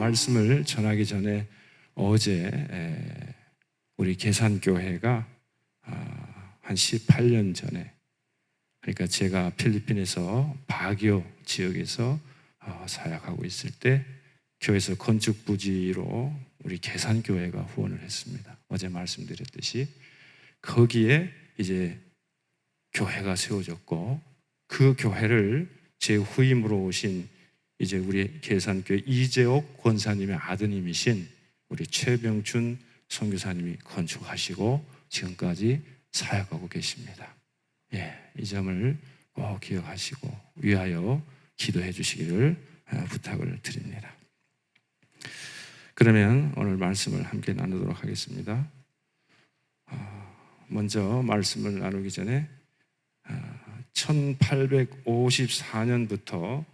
말씀을 전하기 전에 어제 우리 계산교회가 한 18년 전에, 그러니까 제가 필리핀에서 바기오 지역에서 사역하고 있을 때 교회에서 건축 부지로 우리 계산교회가 후원을 했습니다. 어제 말씀드렸듯이 거기에 이제 교회가 세워졌고, 그 교회를 제 후임으로 오신 이제 우리 계산교회 이재옥 권사님의 아드님이신 우리 최병춘 선교사님이 건축하시고 지금까지 사역하고 계십니다. 이 점을 꼭 기억하시고 위하여 기도해 주시기를 부탁을 드립니다. 그러면 오늘 말씀을 함께 나누도록 하겠습니다. 먼저 말씀을 나누기 전에 1854년부터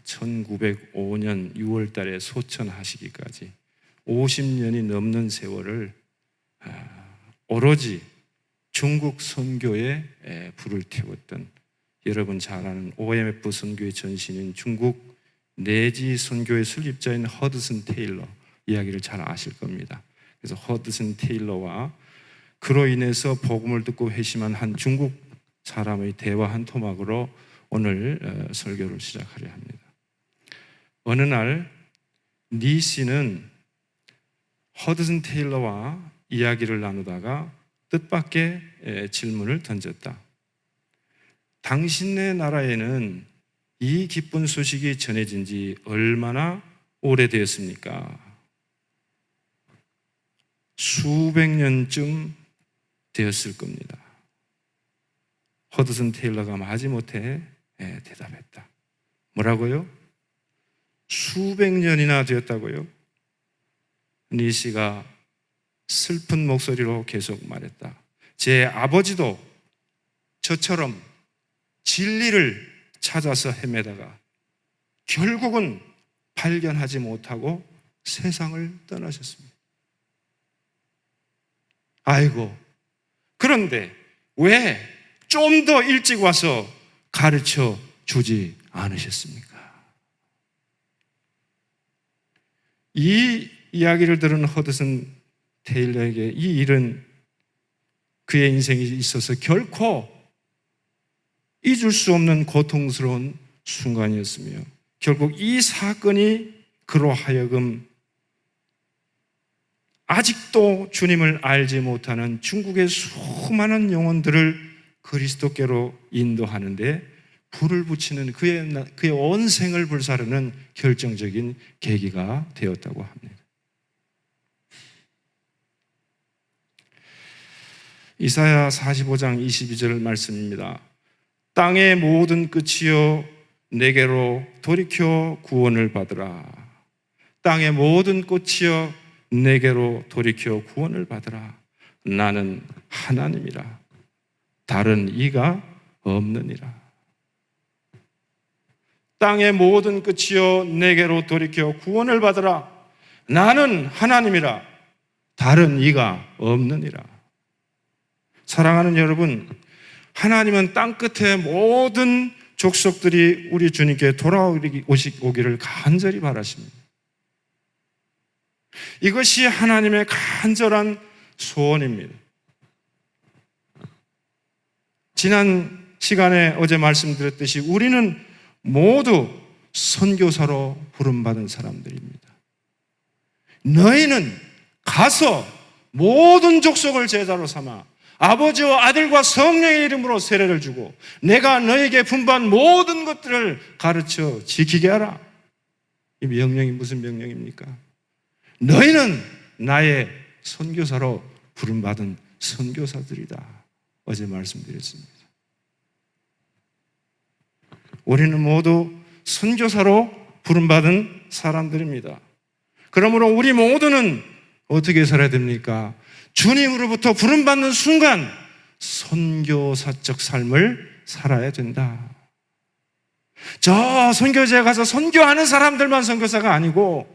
1905년 6월 달에 소천하시기까지 50년이 넘는 세월을 오로지 중국 선교에 불을 태웠던, 여러분 잘 아는 OMF 선교의 전신인 중국 내지 선교의 설립자인 허드슨 테일러 이야기를 잘 아실 겁니다. 그래서 허드슨 테일러와 그로 인해서 복음을 듣고 회심한 한 중국 사람의 대화 한 토막으로 오늘 설교를 시작하려 합니다. 어느 날 니 씨는 허드슨 테일러와 이야기를 나누다가 뜻밖의 질문을 던졌다. 당신네 나라에는 이 기쁜 소식이 전해진 지 얼마나 오래되었습니까? 수백 년쯤 되었을 겁니다. 허드슨 테일러가 마지못해 대답했다. 뭐라고요? 수백 년이나 되었다고요? 니 씨가 슬픈 목소리로 계속 말했다. 제 아버지도 저처럼 진리를 찾아서 헤매다가 결국은 발견하지 못하고 세상을 떠나셨습니다. 아이고, 그런데 왜 좀 더 일찍 와서 가르쳐 주지 않으셨습니까? 이 이야기를 들은 허드슨 테일러에게 이 일은 그의 인생에 있어서 결코 잊을 수 없는 고통스러운 순간이었으며, 결국 이 사건이 그로 하여금 아직도 주님을 알지 못하는 중국의 수많은 영혼들을 그리스도께로 인도하는데 불을 붙이는 그의 온 생을 불사르는 결정적인 계기가 되었다고 합니다. 이사야 45장 22절 말씀입니다. 땅의 모든 끝이여 내게로 돌이켜 구원을 받으라. 땅의 모든 끝이여 내게로 돌이켜 구원을 받으라. 나는 하나님이라. 다른 이가 없느니라. 땅의 모든 끝이여 내게로 돌이켜 구원을 받으라. 나는 하나님이라. 다른 이가 없느니라. 사랑하는 여러분, 하나님은 땅끝의 모든 족속들이 우리 주님께 돌아오기를 간절히 바라십니다. 이것이 하나님의 간절한 소원입니다. 지난 시간에 어제 말씀드렸듯이 우리는 모두 선교사로 부름받은 사람들입니다. 너희는 가서 모든 족속을 제자로 삼아 아버지와 아들과 성령의 이름으로 세례를 주고 내가 너에게 분부한 모든 것들을 가르쳐 지키게 하라. 이 명령이 무슨 명령입니까? 너희는 나의 선교사로 부름받은 선교사들이다. 어제 말씀드렸습니다. 우리는 모두 선교사로 부름받은 사람들입니다. 그러므로 우리 모두는 어떻게 살아야 됩니까? 주님으로부터 부름받는 순간 선교사적 삶을 살아야 된다. 저 선교지에 가서 선교하는 사람들만 선교사가 아니고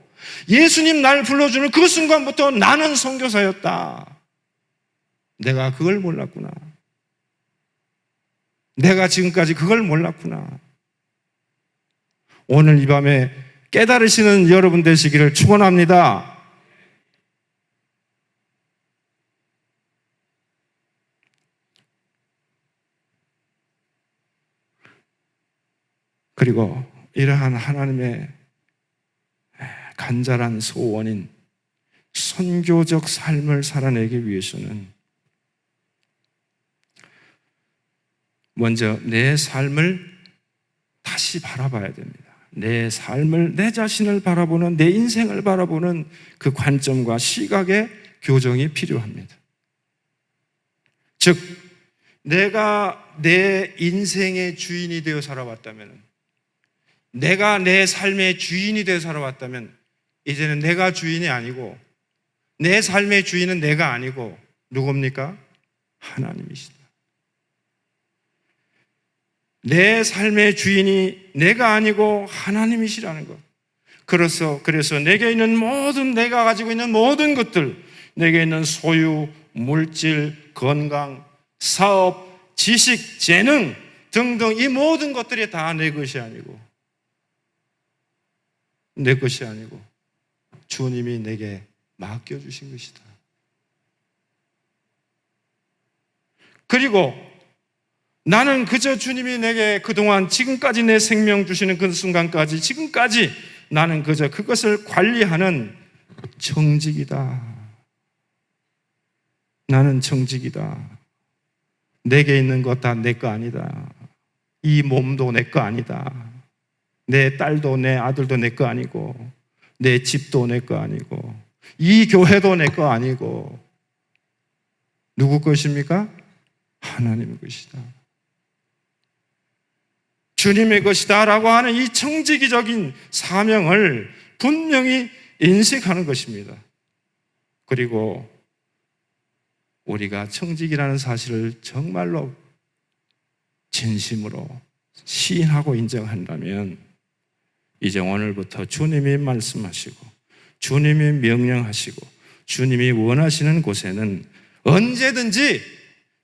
예수님 날 불러주는 그 순간부터 나는 선교사였다. 내가 그걸 몰랐구나. 내가 지금까지 그걸 몰랐구나. 오늘 이 밤에 깨달으시는 여러분 되시기를 축원합니다. 그리고 이러한 하나님의 간절한 소원인 선교적 삶을 살아내기 위해서는 먼저 내 삶을 다시 바라봐야 됩니다. 내 삶을, 내 자신을 바라보는, 내 인생을 바라보는 그 관점과 시각의 교정이 필요합니다. 즉, 내가 내 인생의 주인이 되어 살아왔다면, 내가 내 삶의 주인이 되어 살아왔다면 이제는 내가 주인이 아니고, 내 삶의 주인은 내가 아니고 누굽니까? 하나님이시다. 내 삶의 주인이 내가 아니고 하나님이시라는 것. 그래서 내게 있는 모든, 내가 가지고 있는 모든 것들, 내게 있는 소유, 물질, 건강, 사업, 지식, 재능 등등 이 모든 것들이 다 내 것이 아니고 주님이 내게 맡겨주신 것이다. 그리고 나는 그저 주님이 내게 그동안 지금까지 내 생명 주시는 그 순간까지 지금까지 나는 그저 그것을 관리하는 청직이다. 나는 청직이다. 내게 있는 것 다 내 거 아니다. 이 몸도 내 거 아니다. 내 딸도 내 아들도 내 거 아니고, 내 집도 내 거 아니고, 이 교회도 내 거 아니고, 누구 것입니까? 하나님의 것이다. 주님의 것이다 라고 하는 이 청지기적인 사명을 분명히 인식하는 것입니다. 그리고 우리가 청직이라는 사실을 정말로 진심으로 시인하고 인정한다면 이제 오늘부터 주님이 말씀하시고 주님이 명령하시고 주님이 원하시는 곳에는 언제든지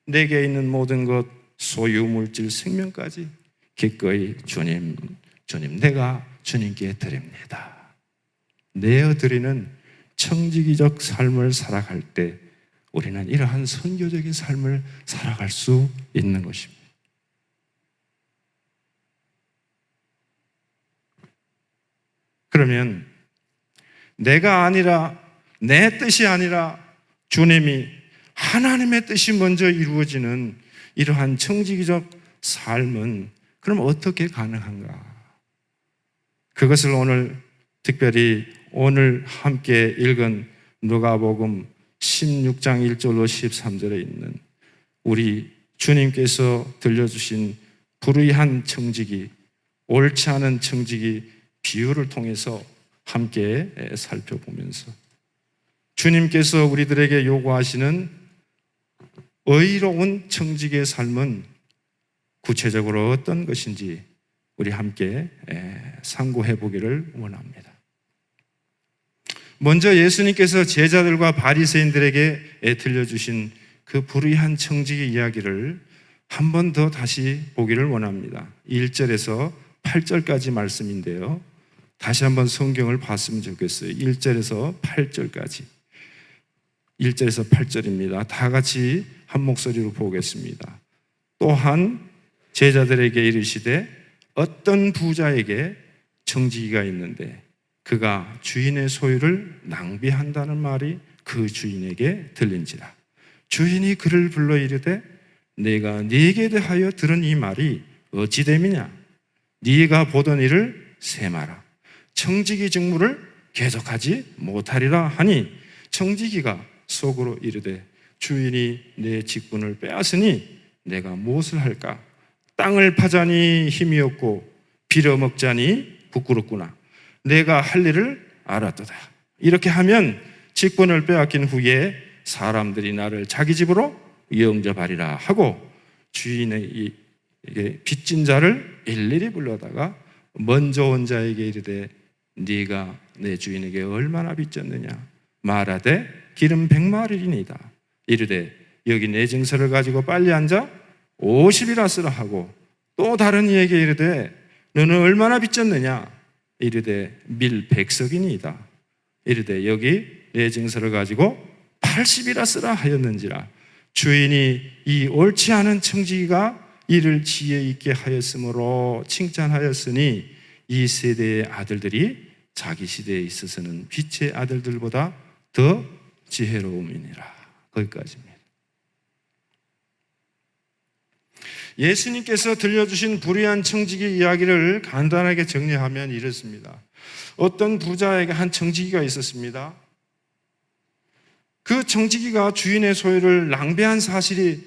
내게 있는 모든 것, 소유, 물질, 생명까지 기꺼이 주님 내가 주님께 드립니다. 내어드리는 청지기적 삶을 살아갈 때 우리는 이러한 선교적인 삶을 살아갈 수 있는 것입니다. 그러면 내가 아니라, 내 뜻이 아니라 주님이, 하나님의 뜻이 먼저 이루어지는 이러한 청지기적 삶은 그럼 어떻게 가능한가? 그것을 오늘 특별히 오늘 함께 읽은 누가복음 16장 1절로 13절에 있는 우리 주님께서 들려주신 불의한 청지기, 옳지 않은 청지기 비유를 통해서 함께 살펴보면서 주님께서 우리들에게 요구하시는 의로운 청지기의 삶은 구체적으로 어떤 것인지 우리 함께 상고해 보기를 원합니다. 먼저 예수님께서 제자들과 바리새인들에게 들려주신 그 불의한 청지기 이야기를 한 번 더 다시 보기를 원합니다. 1절에서 8절까지 말씀인데요, 다시 한번 성경을 봤으면 좋겠어요. 1절에서 8절까지. 1절에서 8절입니다. 다 같이 한 목소리로 보겠습니다. 또한 제자들에게 이르시되 어떤 부자에게 청지기가 있는데 그가 주인의 소유를 낭비한다는 말이 그 주인에게 들린지라. 주인이 그를 불러 이르되 내가 네게 대하여 들은 이 말이 어찌 됨이냐? 네가 보던 일을 세마라. 청지기 직무를 계속하지 못하리라 하니 청지기가 속으로 이르되 주인이 내 직분을 빼앗으니 내가 무엇을 할까? 땅을 파자니 힘이 없고 빌어먹자니 부끄럽구나. 내가 할 일을 알았도다. 이렇게 하면 직분을 빼앗긴 후에 사람들이 나를 자기 집으로 영접하리라 하고 주인의 빚진 자를 일일이 불러다가 먼저 온 자에게 이르되 네가 내 주인에게 얼마나 빚졌느냐? 말하되 기름 100마리이니이다. 이르되 여기 내 증서를 가지고 빨리 앉아 50이라 쓰라 하고 또 다른 이에게 이르되 너는 얼마나 빚졌느냐? 이르되 밀백석이니이다. 이르되 여기 내 증서를 가지고 80이라 쓰라 하였는지라. 주인이 이 옳지 않은 청지기가 이를 지혜 있게 하였으므로 칭찬하였으니 이 세대의 아들들이 자기 시대에 있어서는 빛의 아들들보다 더 지혜로움이니라. 거기까지입니다. 예수님께서 들려주신 불의한 청지기 이야기를 간단하게 정리하면 이렇습니다. 어떤 부자에게 한 청지기가 있었습니다. 그 청지기가 주인의 소유를 낭비한 사실이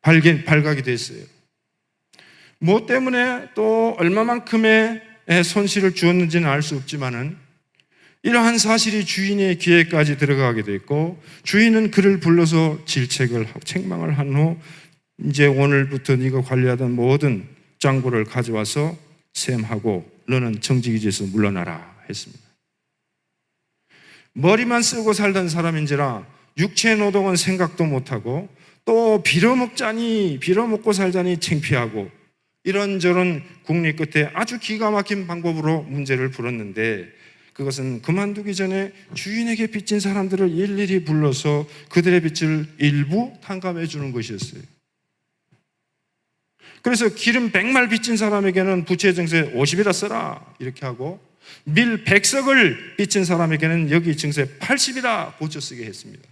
발각이 됐어요. 뭐 때문에 또 얼마만큼의 손실을 주었는지는 알 수 없지만은 이러한 사실이 주인의 귀에까지 들어가게 됐고, 주인은 그를 불러서 질책을 하고 책망을 한 후 이제 오늘부터 네가 관리하던 모든 장부를 가져와서 셈하고 너는 청지기지에서 물러나라 했습니다. 머리만 쓰고 살던 사람인지라 육체 노동은 생각도 못하고 또 빌어먹고 살자니 창피하고 이런저런 궁리 끝에 아주 기가 막힌 방법으로 문제를 풀었는데, 그것은 그만두기 전에 주인에게 빚진 사람들을 일일이 불러서 그들의 빚을 일부 탕감해 주는 것이었어요. 그래서 기름 100말 빚진 사람에게는 부채 증세 50이라 써라 이렇게 하고, 밀 100석을 빚진 사람에게는 여기 증세 80이라 고쳐 쓰게 했습니다.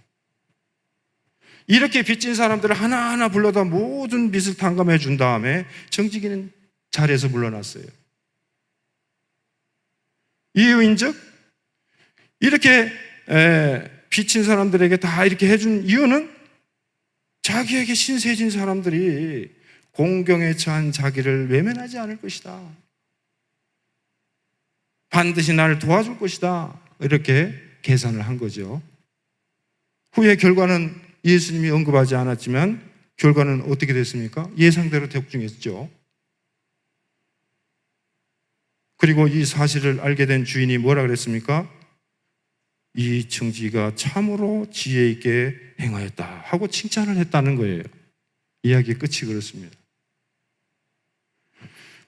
이렇게 빚진 사람들을 하나하나 불러다 모든 빚을 탕감해 준 다음에 청지기는 자리에서 물러났어요. 이유인즉 이렇게 빚진 사람들에게 다 이렇게 해준 이유는 자기에게 신세진 사람들이 공경에 처한 자기를 외면하지 않을 것이다. 반드시 나를 도와줄 것이다. 이렇게 계산을 한 거죠. 후에 결과는 예수님이 언급하지 않았지만 결과는 어떻게 됐습니까? 예상대로 복종했죠. 그리고 이 사실을 알게 된 주인이 뭐라 그랬습니까? 이 청지기가 참으로 지혜 있게 행하였다 하고 칭찬을 했다는 거예요. 이야기의 끝이 그렇습니다.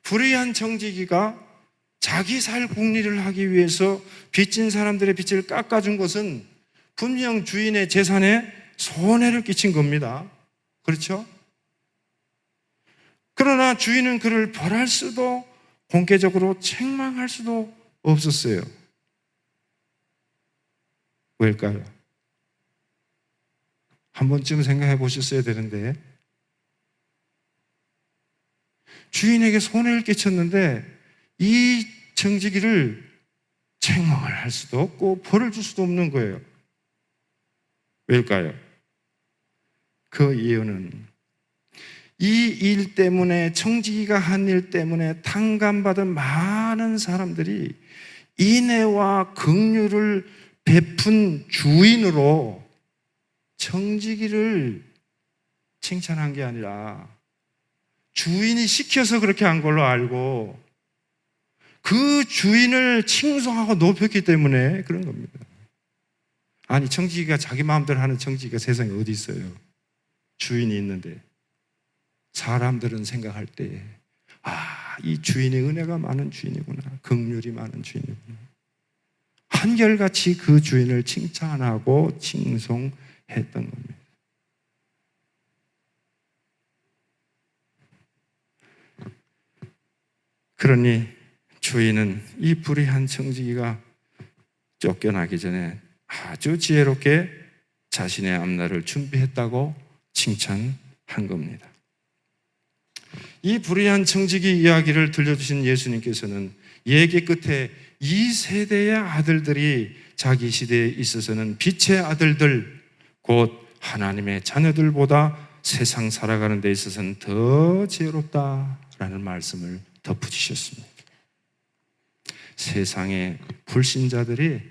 불의한 청지기가 자기 살 궁리를 하기 위해서 빚진 사람들의 빚을 깎아준 것은 분명 주인의 재산에 손해를 끼친 겁니다. 그렇죠? 그러나 주인은 그를 벌할 수도 공개적으로 책망할 수도 없었어요. 왜일까요? 한 번쯤 생각해 보셨어야 되는데, 주인에게 손해를 끼쳤는데 이 청지기를 책망을 할 수도 없고 벌을 줄 수도 없는 거예요. 왜일까요? 그 이유는 이 일 때문에, 청지기가 한 일 때문에 탕감받은 많은 사람들이 인애와 긍휼을 베푼 주인으로 청지기를 칭찬한 게 아니라 주인이 시켜서 그렇게 한 걸로 알고 그 주인을 칭송하고 높였기 때문에 그런 겁니다. 아니, 청지기가 자기 마음대로 하는 청지기가 세상에 어디 있어요? 주인이 있는데. 사람들은 생각할 때, 이 주인의 은혜가 많은 주인이구나, 긍휼이 많은 주인이구나, 한결같이 그 주인을 칭찬하고 칭송했던 겁니다. 그러니 주인은 이 불의한 청지기가 쫓겨나기 전에 아주 지혜롭게 자신의 앞날을 준비했다고 칭찬한 겁니다. 이 불의한 청지기 이야기를 들려주신 예수님께서는 얘기 끝에 이 세대의 아들들이 자기 시대에 있어서는 빛의 아들들, 곧 하나님의 자녀들보다 세상 살아가는 데 있어서는 더 지혜롭다라는 말씀을 덧붙이셨습니다. 세상의 불신자들이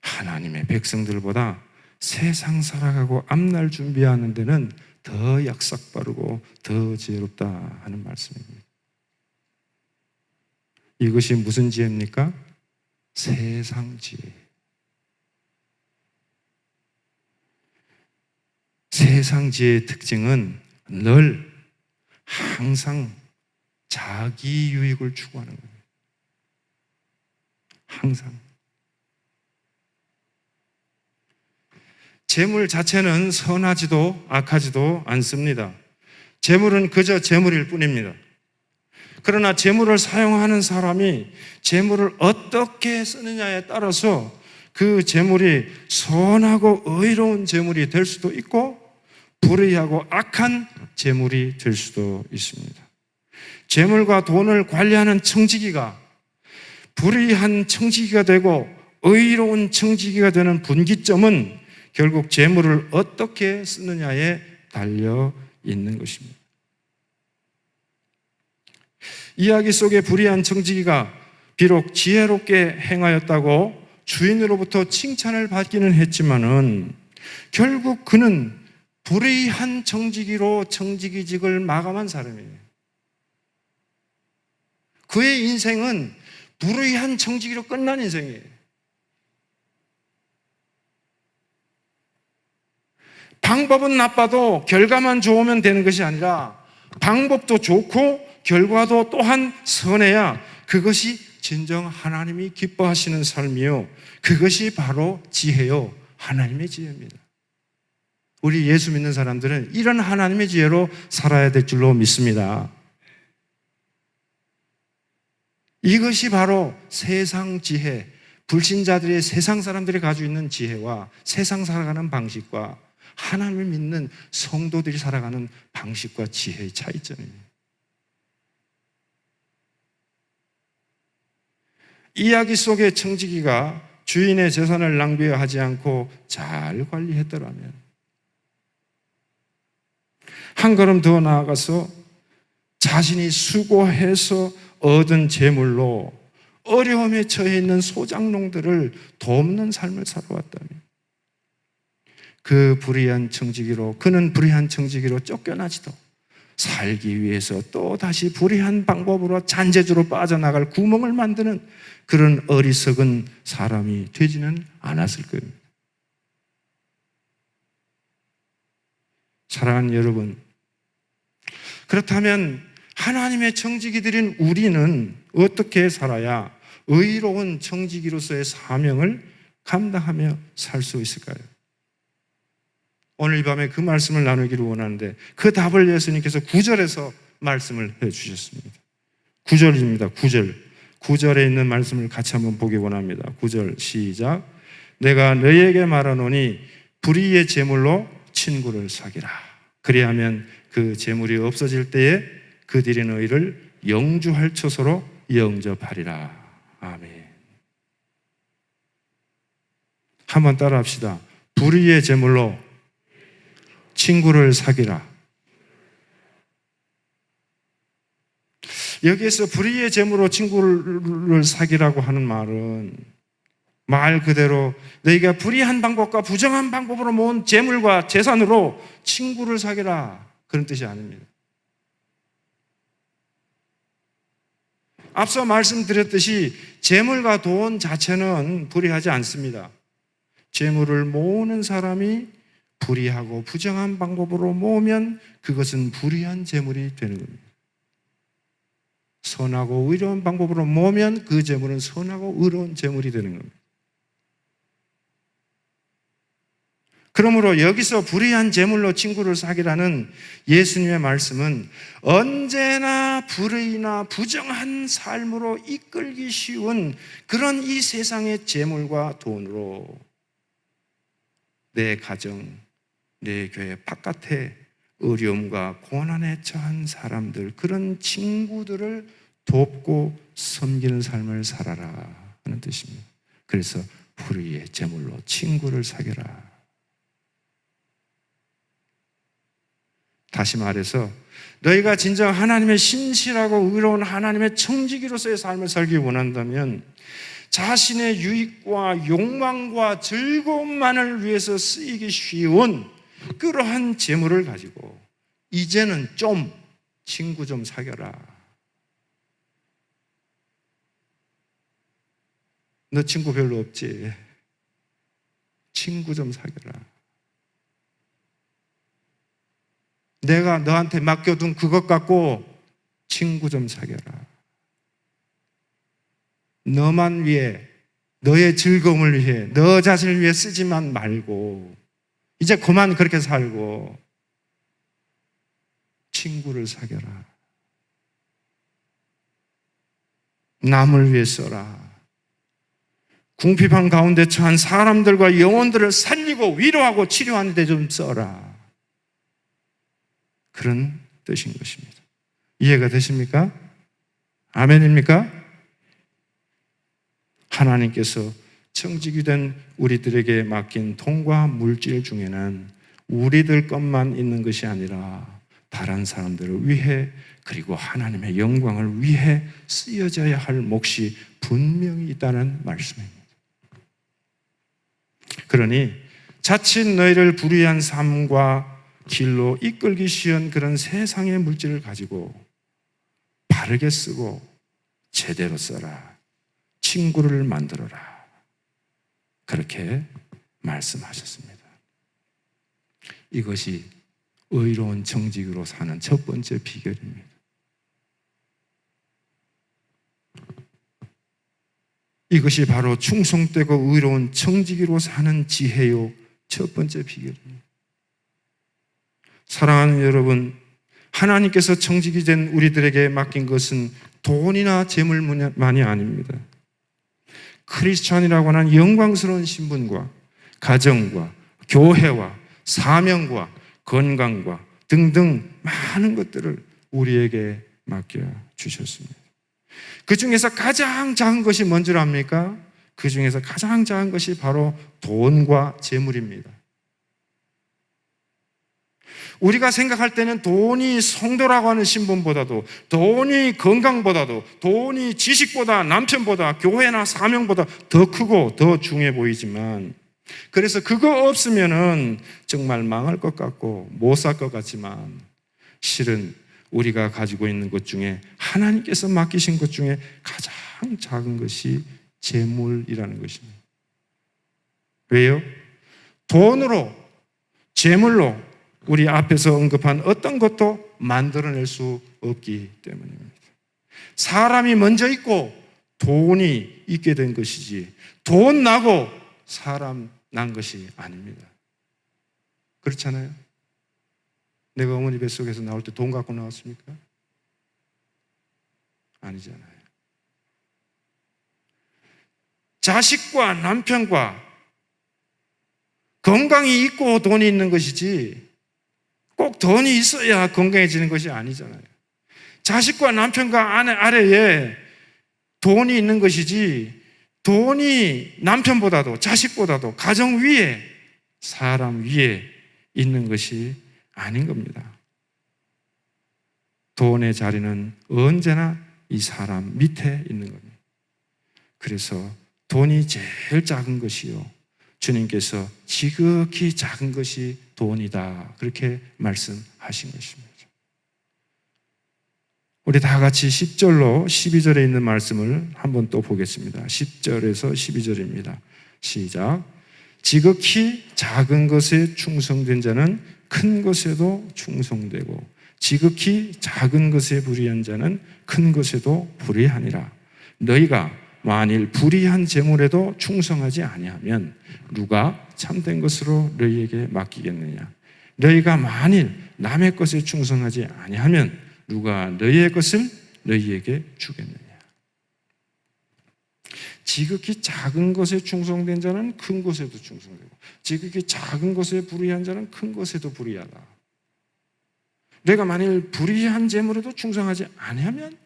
하나님의 백성들보다 세상 살아가고 앞날 준비하는 데는 더 약삭빠르고 더 지혜롭다 하는 말씀입니다. 이것이 무슨 지혜입니까? 세상 지혜. 세상 지혜의 특징은 늘 항상 자기 유익을 추구하는 거예요. 항상. 재물 자체는 선하지도 악하지도 않습니다. 재물은 그저 재물일 뿐입니다. 그러나 재물을 사용하는 사람이 재물을 어떻게 쓰느냐에 따라서 그 재물이 선하고 의로운 재물이 될 수도 있고 불의하고 악한 재물이 될 수도 있습니다. 재물과 돈을 관리하는 청지기가 불의한 청지기가 되고 의로운 청지기가 되는 분기점은 결국 재물을 어떻게 쓰느냐에 달려 있는 것입니다. 이야기 속의 불의한 청지기가 비록 지혜롭게 행하였다고 주인으로부터 칭찬을 받기는 했지만은 결국 그는 불의한 청지기로 청지기직을 마감한 사람이에요. 그의 인생은 불의한 청지기로 끝난 인생이에요. 방법은 나빠도 결과만 좋으면 되는 것이 아니라 방법도 좋고 결과도 또한 선해야 그것이 진정 하나님이 기뻐하시는 삶이요, 그것이 바로 지혜요, 하나님의 지혜입니다. 우리 예수 믿는 사람들은 이런 하나님의 지혜로 살아야 될 줄로 믿습니다. 이것이 바로 세상 지혜, 불신자들의 세상 사람들이 가지고 있는 지혜와 세상 살아가는 방식과 하나님을 믿는 성도들이 살아가는 방식과 지혜의 차이점입니다. 이야기 속의 청지기가 주인의 재산을 낭비하지 않고 잘 관리했더라면, 한 걸음 더 나아가서 자신이 수고해서 얻은 재물로 어려움에 처해 있는 소작농들을 돕는 삶을 살아왔다면, 그 불의한 청지기로, 그는 불의한 청지기로 쫓겨나지도 살기 위해서 또 다시 불의한 방법으로 잔재주로 빠져나갈 구멍을 만드는 그런 어리석은 사람이 되지는 않았을 겁니다. 사랑하는 여러분, 그렇다면 하나님의 청지기들인 우리는 어떻게 살아야 의로운 청지기로서의 사명을 감당하며 살 수 있을까요? 오늘 이 밤에 그 말씀을 나누기를 원하는데 그 답을 예수님께서 9절에서 말씀을 해주셨습니다. 9절입니다. 9절. 9절에 있는 말씀을 같이 한번 보기 원합니다. 9절 시작. 내가 너희에게 말하노니 불의의 재물로 친구를 사귀라. 그리하면 그 재물이 없어질 때에 그들이 너희를 영주할 처소로 영접하리라. 아멘. 한번 따라 합시다. 불의의 재물로 친구를 사귀라. 여기에서 불의의 재물로 친구를 사귀라고 하는 말은 말 그대로 너희가 불의한 방법과 부정한 방법으로 모은 재물과 재산으로 친구를 사귀라, 그런 뜻이 아닙니다. 앞서 말씀드렸듯이 재물과 돈 자체는 불의하지 않습니다. 재물을 모으는 사람이 불의하고 부정한 방법으로 모으면 그것은 불의한 재물이 되는 겁니다. 선하고 의로운 방법으로 모으면 그 재물은 선하고 의로운 재물이 되는 겁니다. 그러므로 여기서 불의한 재물로 친구를 사귀라는 예수님의 말씀은 언제나 불의나 부정한 삶으로 이끌기 쉬운 그런 이 세상의 재물과 돈으로 내 가정, 내 교회 바깥에 어려움과 고난에 처한 사람들, 그런 친구들을 돕고 섬기는 삶을 살아라 하는 뜻입니다. 그래서 불의의 재물로 친구를 사귀라. 다시 말해서 너희가 진정 하나님의 신실하고 의로운 하나님의 청지기로서의 삶을 살기 원한다면 자신의 유익과 욕망과 즐거움만을 위해서 쓰이기 쉬운 그러한 재물을 가지고 이제는 좀 친구 좀 사귀어라. 너 친구 별로 없지? 친구 좀 사귀어라. 내가 너한테 맡겨둔 그것 갖고 친구 좀 사귀어라. 너만 위해 너의 즐거움을 위해, 너 자신을 위해 쓰지만 말고 이제 그만 그렇게 살고 친구를 사귀어라. 남을 위해 써라. 궁핍한 가운데 처한 사람들과 영혼들을 살리고 위로하고 치료하는 데 좀 써라. 그런 뜻인 것입니다. 이해가 되십니까? 아멘입니까? 하나님께서 청지기 된 우리들에게 맡긴 돈과 물질 중에는 우리들 것만 있는 것이 아니라 다른 사람들을 위해 그리고 하나님의 영광을 위해 쓰여져야 할 몫이 분명히 있다는 말씀입니다. 그러니 자칫 너희를 불의한 삶과 길로 이끌기 쉬운 그런 세상의 물질을 가지고 바르게 쓰고 제대로 써라. 친구를 만들어라. 그렇게 말씀하셨습니다. 이것이 의로운 정직으로 사는 첫 번째 비결입니다. 이것이 바로 충성되고 의로운 정직으로 사는 지혜요 첫 번째 비결입니다. 사랑하는 여러분, 하나님께서 정직이 된 우리들에게 맡긴 것은 돈이나 재물만이 아닙니다. 크리스찬이라고 하는 영광스러운 신분과 가정과 교회와 사명과 건강과 등등 많은 것들을 우리에게 맡겨주셨습니다. 그 중에서 가장 작은 것이 뭔 줄 압니까? 그 중에서 가장 작은 것이 바로 돈과 재물입니다. 우리가 생각할 때는 돈이 성도라고 하는 신분보다도, 돈이 건강보다도, 돈이 지식보다, 남편보다, 교회나 사명보다 더 크고 더 중요해 보이지만, 그래서 그거 없으면은 정말 망할 것 같고 못 살 것 같지만, 실은 우리가 가지고 있는 것 중에, 하나님께서 맡기신 것 중에 가장 작은 것이 재물이라는 것입니다. 왜요? 돈으로, 재물로 우리 앞에서 언급한 어떤 것도 만들어낼 수 없기 때문입니다. 사람이 먼저 있고 돈이 있게 된 것이지, 돈 나고 사람 난 것이 아닙니다. 그렇잖아요? 내가 어머니 뱃속에서 나올 때 돈 갖고 나왔습니까? 아니잖아요. 자식과 남편과 건강이 있고 돈이 있는 것이지, 꼭 돈이 있어야 건강해지는 것이 아니잖아요. 자식과 남편과 아래에 돈이 있는 것이지, 돈이 남편보다도 자식보다도 가정 위에, 사람 위에 있는 것이 아닌 겁니다. 돈의 자리는 언제나 이 사람 밑에 있는 겁니다. 그래서 돈이 제일 작은 것이요, 주님께서 지극히 작은 것이 돈이다, 그렇게 말씀하신 것입니다. 우리 다 같이 10절로 12절에 있는 말씀을 한번 또 보겠습니다. 10절에서 12절입니다. 시작. 지극히 작은 것에 충성된 자는 큰 것에도 충성되고, 지극히 작은 것에 불의한 자는 큰 것에도 불의하니라. 너희가 만일 불의한 재물에도 충성하지 아니하면 누가 참된 것으로 너희에게 맡기겠느냐? 너희가 만일 남의 것에 충성하지 아니하면 누가 너희의 것을 너희에게 주겠느냐? 지극히 작은 것에 충성된 자는 큰 것에도 충성되고, 지극히 작은 것에 불의한 자는 큰 것에도 불의하다. 내가 만일 불의한 재물에도 충성하지 아니하면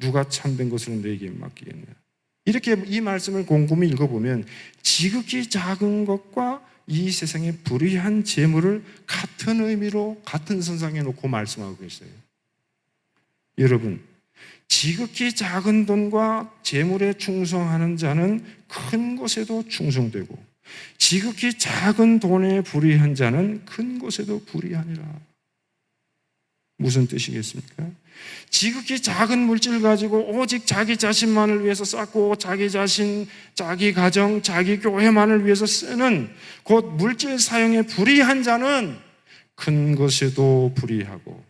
누가 참된 것으로 너희에게 맡기겠느냐? 이렇게 이 말씀을 곰곰이 읽어보면 지극히 작은 것과 이 세상의 불의한 재물을 같은 의미로, 같은 선상에 놓고 말씀하고 계세요. 여러분, 지극히 작은 돈과 재물에 충성하는 자는 큰 것에도 충성되고, 지극히 작은 돈에 불의한 자는 큰 것에도 불의하니라. 무슨 뜻이겠습니까? 지극히 작은 물질 가지고 오직 자기 자신만을 위해서 쌓고, 자기 자신, 자기 가정, 자기 교회만을 위해서 쓰는 곧 물질 사용에 불의한 자는 큰 것에도 불의하고,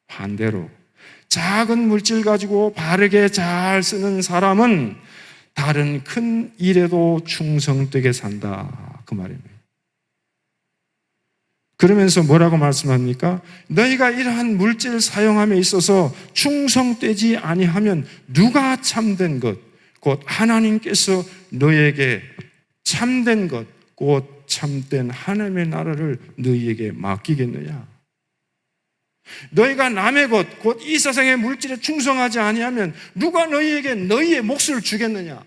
반대로 작은 물질 가지고 바르게 잘 쓰는 사람은 다른 큰 일에도 충성되게 산다, 그 말입니다. 그러면서 뭐라고 말씀합니까? 너희가 이러한 물질을 사용함에 있어서 충성되지 아니하면 누가 참된 것, 곧 하나님께서 너희에게 참된 것, 곧 참된 하나님의 나라를 너희에게 맡기겠느냐? 너희가 남의 것, 곧 이 세상의 물질에 충성하지 아니하면 누가 너희에게 너희의 몫을 주겠느냐?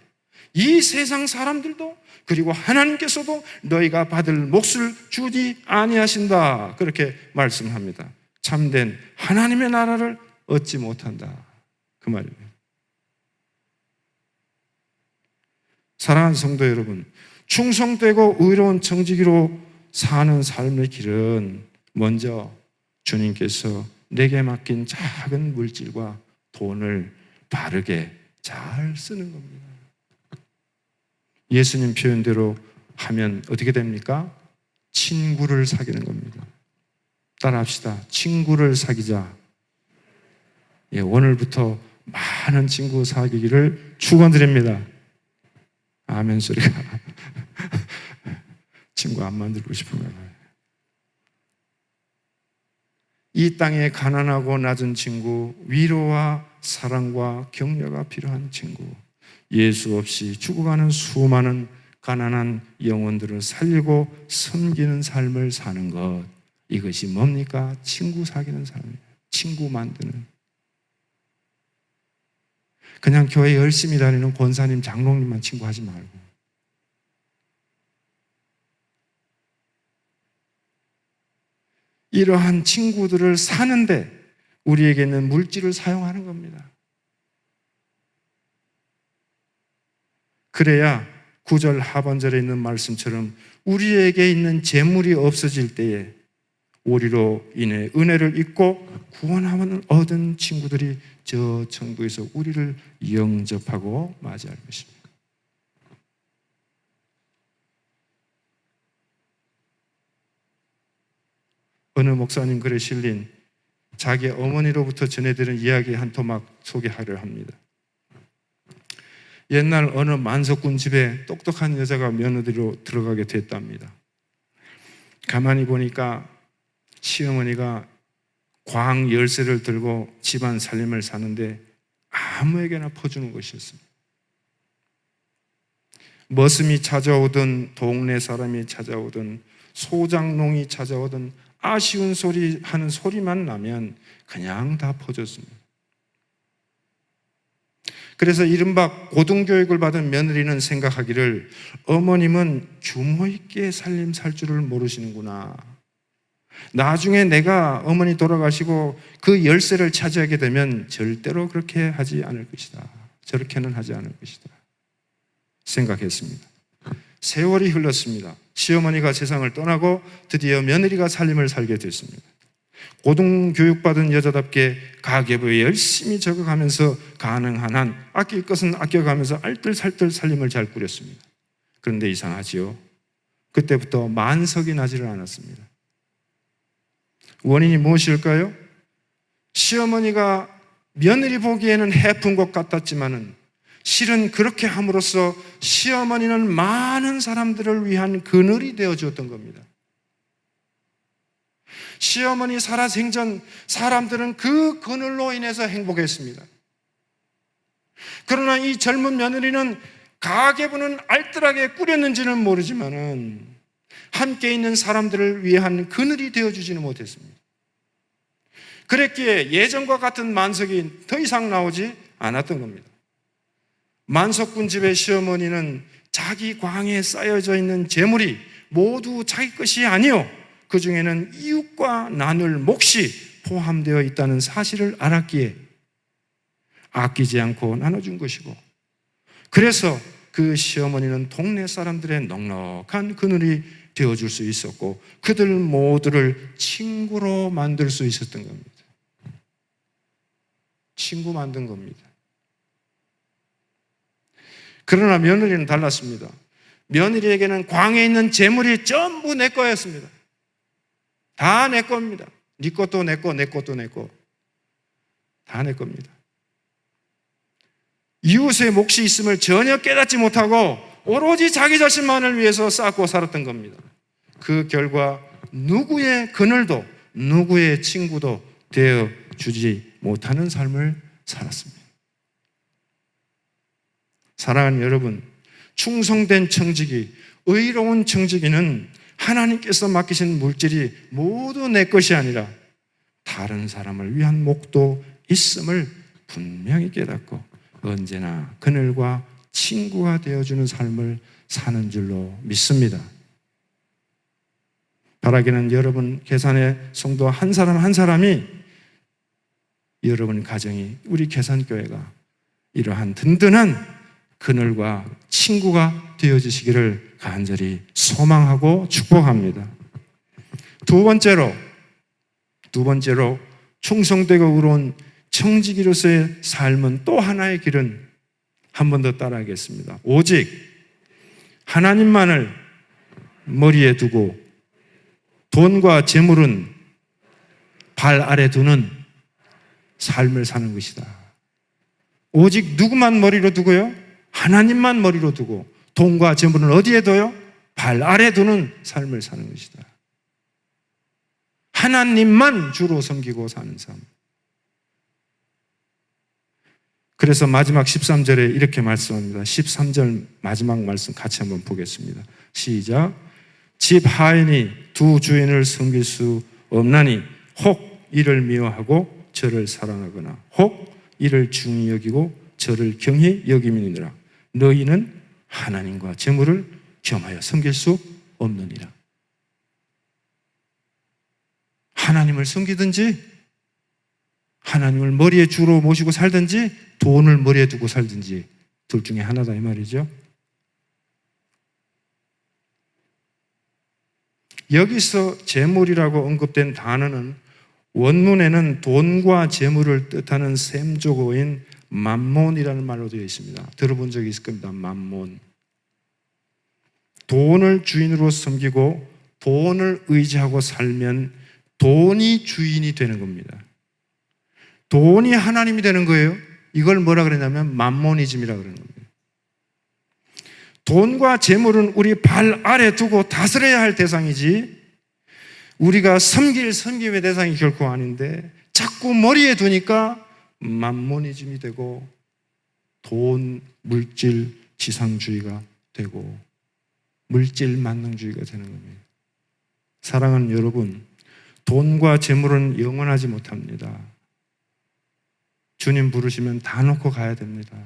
이 세상 사람들도 그리고 하나님께서도 너희가 받을 몫을 주지 아니하신다, 그렇게 말씀합니다. 참된 하나님의 나라를 얻지 못한다, 그 말입니다. 사랑하는 성도 여러분, 충성되고 의로운 청지기로 사는 삶의 길은 먼저 주님께서 내게 맡긴 작은 물질과 돈을 바르게 잘 쓰는 겁니다. 예수님 표현대로 하면 어떻게 됩니까? 친구를 사귀는 겁니다. 따라합시다. 친구를 사귀자. 예, 오늘부터 많은 친구 사귀기를 축원드립니다. 아멘 소리가. 친구 안 만들고 싶은가 봐요. 이 땅에 가난하고 낮은 친구, 위로와 사랑과 격려가 필요한 친구, 예수 없이 죽어가는 수많은 가난한 영혼들을 살리고 섬기는 삶을 사는 것, 이것이 뭡니까? 친구 사귀는 삶이에요. 친구 만드는. 그냥 교회 열심히 다니는 권사님, 장로님만 친구하지 말고, 이러한 친구들을 사는데 우리에게는 물질을 사용하는 겁니다. 그래야 9절 하반절에 있는 말씀처럼 우리에게 있는 재물이 없어질 때에 우리로 인해 은혜를 입고 구원함을 얻은 친구들이 저 천국에서 우리를 영접하고 맞이할 것입니다. 어느 목사님 글에 실린 자기 어머니로부터 전해들은 이야기 한 토막 소개하려 합니다. 옛날 어느 만석군 집에 똑똑한 여자가 며느리로 들어가게 됐답니다. 가만히 보니까 시어머니가 광 열쇠를 들고 집안 살림을 사는데 아무에게나 퍼주는 것이었습니다. 머슴이 찾아오든 동네 사람이 찾아오든 소장농이 찾아오든 아쉬운 소리 하는 소리만 나면 그냥 다 퍼줬습니다. 그래서 이른바 고등교육을 받은 며느리는 생각하기를 어머님은 규모 있게 살림 살 줄을 모르시는구나. 나중에 내가 어머니 돌아가시고 그 열쇠를 차지하게 되면 절대로 그렇게 하지 않을 것이다. 저렇게는 하지 않을 것이다. 생각했습니다. 세월이 흘렀습니다. 시어머니가 세상을 떠나고 드디어 며느리가 살림을 살게 됐습니다. 고등교육받은 여자답게 가계부에 열심히 적어가면서 가능한 한 아낄 것은 아껴가면서 알뜰살뜰 살림을 잘 꾸렸습니다. 그런데 이상하지요. 그때부터 만석이 나지를 않았습니다. 원인이 무엇일까요? 시어머니가 며느리 보기에는 해픈 것 같았지만은 실은 그렇게 함으로써 시어머니는 많은 사람들을 위한 그늘이 되어주었던 겁니다. 시어머니 살아생전 사람들은 그 그늘로 인해서 행복했습니다. 그러나 이 젊은 며느리는 가계부는 알뜰하게 꾸렸는지는 모르지만은 함께 있는 사람들을 위한 그늘이 되어주지는 못했습니다. 그랬기에 예전과 같은 만석이 더 이상 나오지 않았던 겁니다. 만석군 집의 시어머니는 자기 광에 쌓여져 있는 재물이 모두 자기 것이 아니요 그 중에는 이웃과 나눌 몫이 포함되어 있다는 사실을 알았기에 아끼지 않고 나눠준 것이고, 그래서 그 시어머니는 동네 사람들의 넉넉한 그늘이 되어줄 수 있었고 그들 모두를 친구로 만들 수 있었던 겁니다. 친구 만든 겁니다. 그러나 며느리는 달랐습니다. 며느리에게는 광에 있는 재물이 전부 내 거였습니다. 다 내 겁니다. 네 것도 내 거, 내 것도 내 거. 다 내 겁니다. 이웃의 몫이 있음을 전혀 깨닫지 못하고 오로지 자기 자신만을 위해서 쌓고 살았던 겁니다. 그 결과 누구의 그늘도 누구의 친구도 되어주지 못하는 삶을 살았습니다. 사랑하는 여러분, 충성된 청지기, 의로운 청지기는 하나님께서 맡기신 물질이 모두 내 것이 아니라 다른 사람을 위한 목도 있음을 분명히 깨닫고 언제나 그늘과 친구가 되어주는 삶을 사는 줄로 믿습니다. 바라기는 여러분 계산의 성도 한 사람 한 사람이, 여러분 가정이, 우리 계산교회가 이러한 든든한 그늘과 친구가 되어주시기를 간절히 소망하고 축복합니다. 두 번째로 충성되고 의로운 청지기로서의 삶은 또 하나의 길은 한 번 더 따라하겠습니다. 오직 하나님만을 머리에 두고 돈과 재물은 발 아래 두는 삶을 사는 것이다. 오직 누구만 머리로 두고요? 하나님만 머리로 두고 돈과 재물은 어디에 둬요? 발 아래 두는 삶을 사는 것이다. 하나님만 주로 섬기고 사는 삶. 그래서 마지막 13절에 이렇게 말씀합니다. 13절 마지막 말씀 같이 한번 보겠습니다. 시작. 집 하인이 두 주인을 섬길 수 없나니 혹 이를 미워하고 저를 사랑하거나 혹 이를 중히 여기고 저를 경히 여김이니라. 너희는 하나님과 재물을 겸하여 섬길 수 없느니라. 하나님을 섬기든지 하나님을 머리에 주로 모시고 살든지 돈을 머리에 두고 살든지 둘 중에 하나다 이 말이죠. 여기서 재물이라고 언급된 단어는 원문에는 돈과 재물을 뜻하는 셈조어인 맘몬이라는 말로 되어 있습니다. 들어본 적이 있을 겁니다. 맘몬. 돈을 주인으로 섬기고 돈을 의지하고 살면 돈이 주인이 되는 겁니다. 돈이 하나님이 되는 거예요. 이걸 뭐라 그러냐면 맘모니즘이라 그러는 겁니다. 돈과 재물은 우리 발 아래 두고 다스려야 할 대상이지 우리가 섬김의 대상이 결코 아닌데 자꾸 머리에 두니까 맘모니즘이 되고 돈, 물질, 지상주의가 되고 물질 만능주의가 되는 겁니다. 사랑하는 여러분, 돈과 재물은 영원하지 못합니다. 주님 부르시면 다 놓고 가야 됩니다.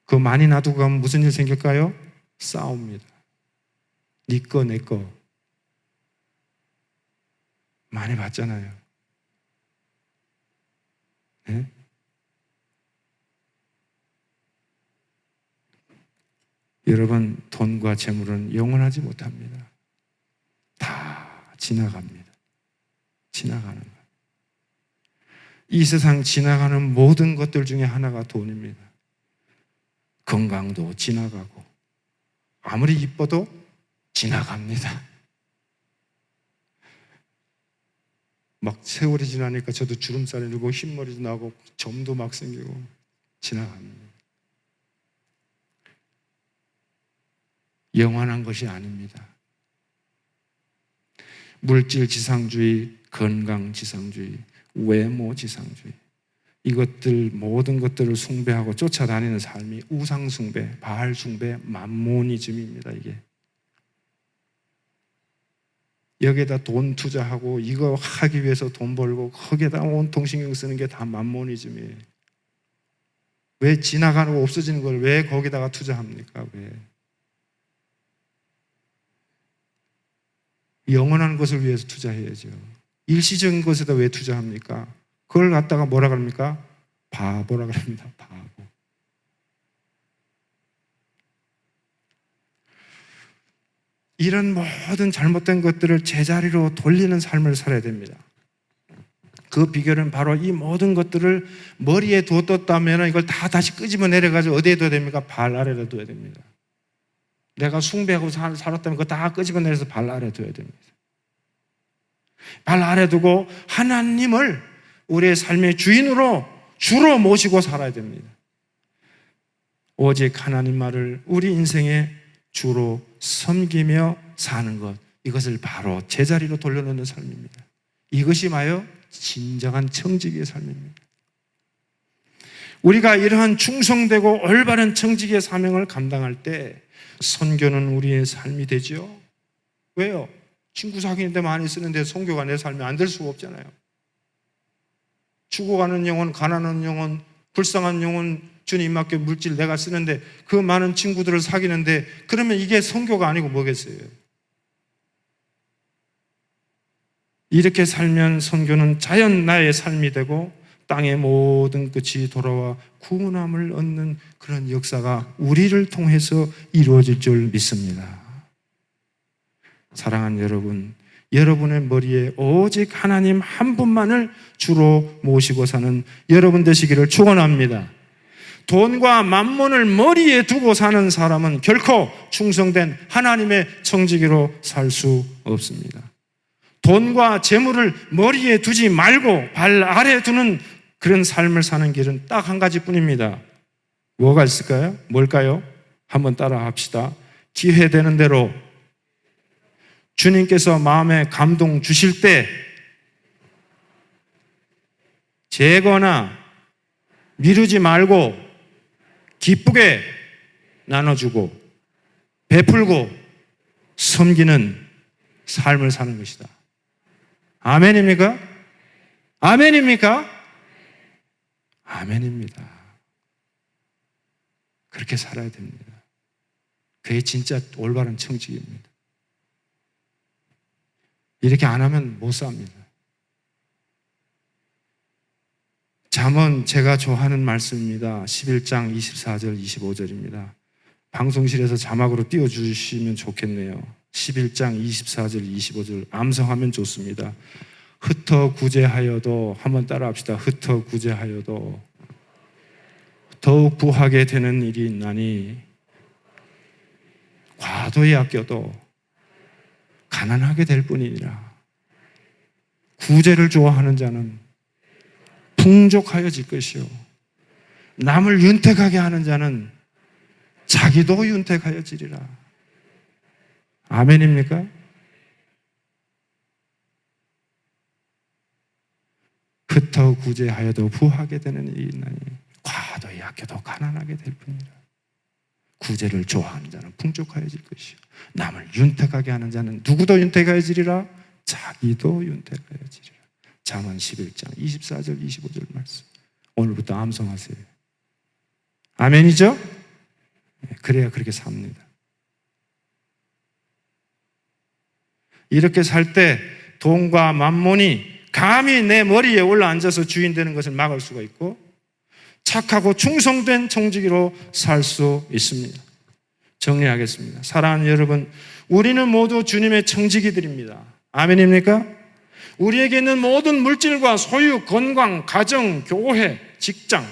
그거 많이 놔두고 가면 무슨 일 생길까요? 싸웁니다. 네 거, 내 거. 많이 봤잖아요. 네? 여러분, 돈과 재물은 영원하지 못합니다. 다 지나갑니다. 지나가는 거예요. 이 세상 지나가는 모든 것들 중에 하나가 돈입니다. 건강도 지나가고 아무리 이뻐도 지나갑니다. 막 세월이 지나니까 저도 주름살이 들고 흰머리도 나고 점도 막 생기고 지나갑니다. 영원한 것이 아닙니다. 물질 지상주의, 건강 지상주의, 외모 지상주의, 이것들 모든 것들을 숭배하고 쫓아다니는 삶이 우상 숭배, 바알 숭배, 맘모니즘입니다. 이게 여기에다 돈 투자하고 이거 하기 위해서 돈 벌고 거기에다 온통 신경 쓰는 게 다 맘모니즘이에요. 왜 지나가는 거 없어지는 걸 왜 거기다가 투자합니까? 왜? 영원한 것을 위해서 투자해야죠. 일시적인 것에다 왜 투자합니까? 그걸 갖다가 뭐라 그럽니까? 바보라 그럽니다. 바보. 이런 모든 잘못된 것들을 제자리로 돌리는 삶을 살아야 됩니다. 그 비결은 바로 이 모든 것들을 머리에 두었다면 이걸 다 다시 끄집어 내려가지고 어디에 둬야 됩니까? 발 아래로 둬야 됩니다. 내가 숭배하고 살았다면 그거 다 끄집어 내려서 발 아래 둬야 됩니다. 발 아래 두고 하나님을 우리의 삶의 주인으로 주로 모시고 살아야 됩니다. 오직 하나님만을 우리 인생의 주로 섬기며 사는 것, 이것을 바로 제자리로 돌려놓는 삶입니다. 이것이 마요 진정한 청지기의 삶입니다. 우리가 이러한 충성되고 올바른 청지기의 사명을 감당할 때 선교는 우리의 삶이 되죠. 왜요? 친구 사귀는데 많이 쓰는데 선교가 내 삶이 안 될 수가 없잖아요. 죽어가는 영혼, 가난한 영혼, 불쌍한 영혼, 주님 맡겨 물질 내가 쓰는데 그 많은 친구들을 사귀는데 그러면 이게 선교가 아니고 뭐겠어요? 이렇게 살면 선교는 자연 나의 삶이 되고 땅의 모든 끝이 돌아와 구원함을 얻는 그런 역사가 우리를 통해서 이루어질 줄 믿습니다. 사랑하는 여러분, 여러분의 머리에 오직 하나님 한 분만을 주로 모시고 사는 여러분 되시기를 축원합니다. 돈과 만몬을 머리에 두고 사는 사람은 결코 충성된 하나님의 청지기로 살 수 없습니다. 돈과 재물을 머리에 두지 말고 발 아래 두는 그런 삶을 사는 길은 딱 한 가지뿐입니다. 뭐가 있을까요? 뭘까요? 한번 따라 합시다. 기회되는 대로 주님께서 마음에 감동 주실 때 재거나 미루지 말고 기쁘게 나눠주고 베풀고 섬기는 삶을 사는 것이다. 아멘입니까? 아멘입니까? 아멘입니다. 그렇게 살아야 됩니다. 그게 진짜 올바른 청지기입니다. 이렇게 안 하면 못 삽니다. 잠언 제가 좋아하는 말씀입니다. 11장 24절 25절입니다. 방송실에서 자막으로 띄워주시면 좋겠네요. 11장 24절 25절 암송하면 좋습니다. 흩어 구제하여도, 한번 따라 합시다. 흩어 구제하여도 더욱 부하게 되는 일이 있나니 과도히 아껴도 가난하게 될 뿐이니라. 구제를 좋아하는 자는 풍족하여질 것이요 남을 윤택하게 하는 자는 자기도 윤택하여지리라. 아멘입니까? 흩어 구제하여도 부하게 되는 일이 있나니 과도히 아껴도 가난하게 될 뿐이라. 구제를 좋아하는 자는 풍족하여질 것이요 남을 윤택하게 하는 자는 누구도 윤택하여지리라. 자기도 윤택하여지리라. 잠언 11장 24절 25절 말씀 오늘부터 암송하세요. 아멘이죠? 그래야 그렇게 삽니다. 이렇게 살 때 돈과 만몬이 감히 내 머리에 올라앉아서 주인 되는 것을 막을 수가 있고 착하고 충성된 청지기로 살 수 있습니다. 정리하겠습니다. 사랑하는 여러분, 우리는 모두 주님의 청지기들입니다. 아멘입니까? 우리에게 있는 모든 물질과 소유, 건강, 가정, 교회, 직장,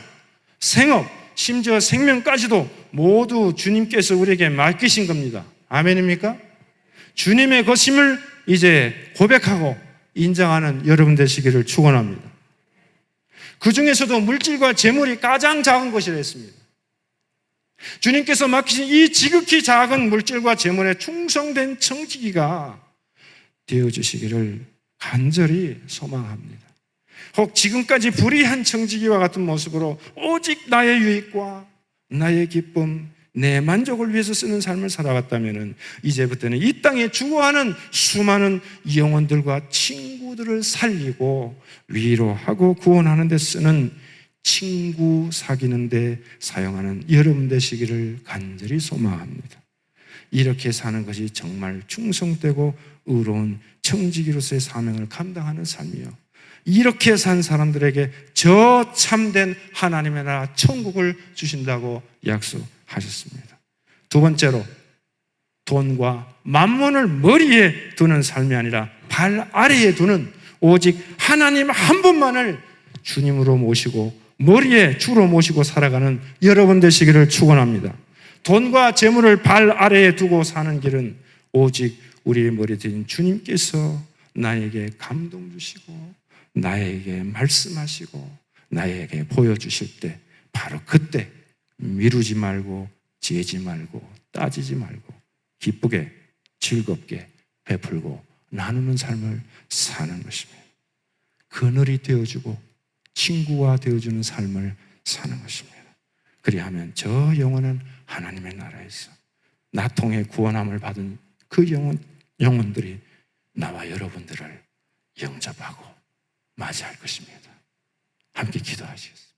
생업, 심지어 생명까지도 모두 주님께서 우리에게 맡기신 겁니다. 아멘입니까? 주님의 것임을 이제 고백하고 인정하는 여러분 되시기를 축원합니다. 그 중에서도 물질과 재물이 가장 작은 것이라 했습니다. 주님께서 맡기신 이 지극히 작은 물질과 재물에 충성된 청지기가 되어주시기를 간절히 소망합니다. 혹 지금까지 불의한 청지기와 같은 모습으로 오직 나의 유익과 나의 기쁨, 내 만족을 위해서 쓰는 삶을 살아왔다면 이제부터는 이 땅에 죽어가는 수많은 영혼들과 친구들을 살리고 위로하고 구원하는 데 쓰는 친구 사귀는 데 사용하는 여러분 되시기를 간절히 소망합니다. 이렇게 사는 것이 정말 충성되고 의로운 청지기로서의 사명을 감당하는 삶이요, 이렇게 산 사람들에게 저 참된 하나님의 나라 천국을 주신다고 약속하셨습니다. 두 번째로, 돈과 만몬을 머리에 두는 삶이 아니라 발 아래에 두는 오직 하나님 한 분만을 주님으로 모시고 머리에 주로 모시고 살아가는 여러분 되시기를 축원합니다. 돈과 재물을 발 아래에 두고 사는 길은 오직 우리의 머리에 드린 주님께서 나에게 감동 주시고 나에게 말씀하시고 나에게 보여주실 때 바로 그때 미루지 말고 재지 말고 따지지 말고 기쁘게 즐겁게 베풀고 나누는 삶을 사는 것입니다. 그늘이 되어주고 친구가 되어주는 삶을 사는 것입니다. 그리하면 저 영혼은 하나님의 나라에서 나 통해 구원함을 받은 그 영혼들이 나와 여러분들을 영접하고 맞이할 것입니다. 함께 기도하시겠습니다.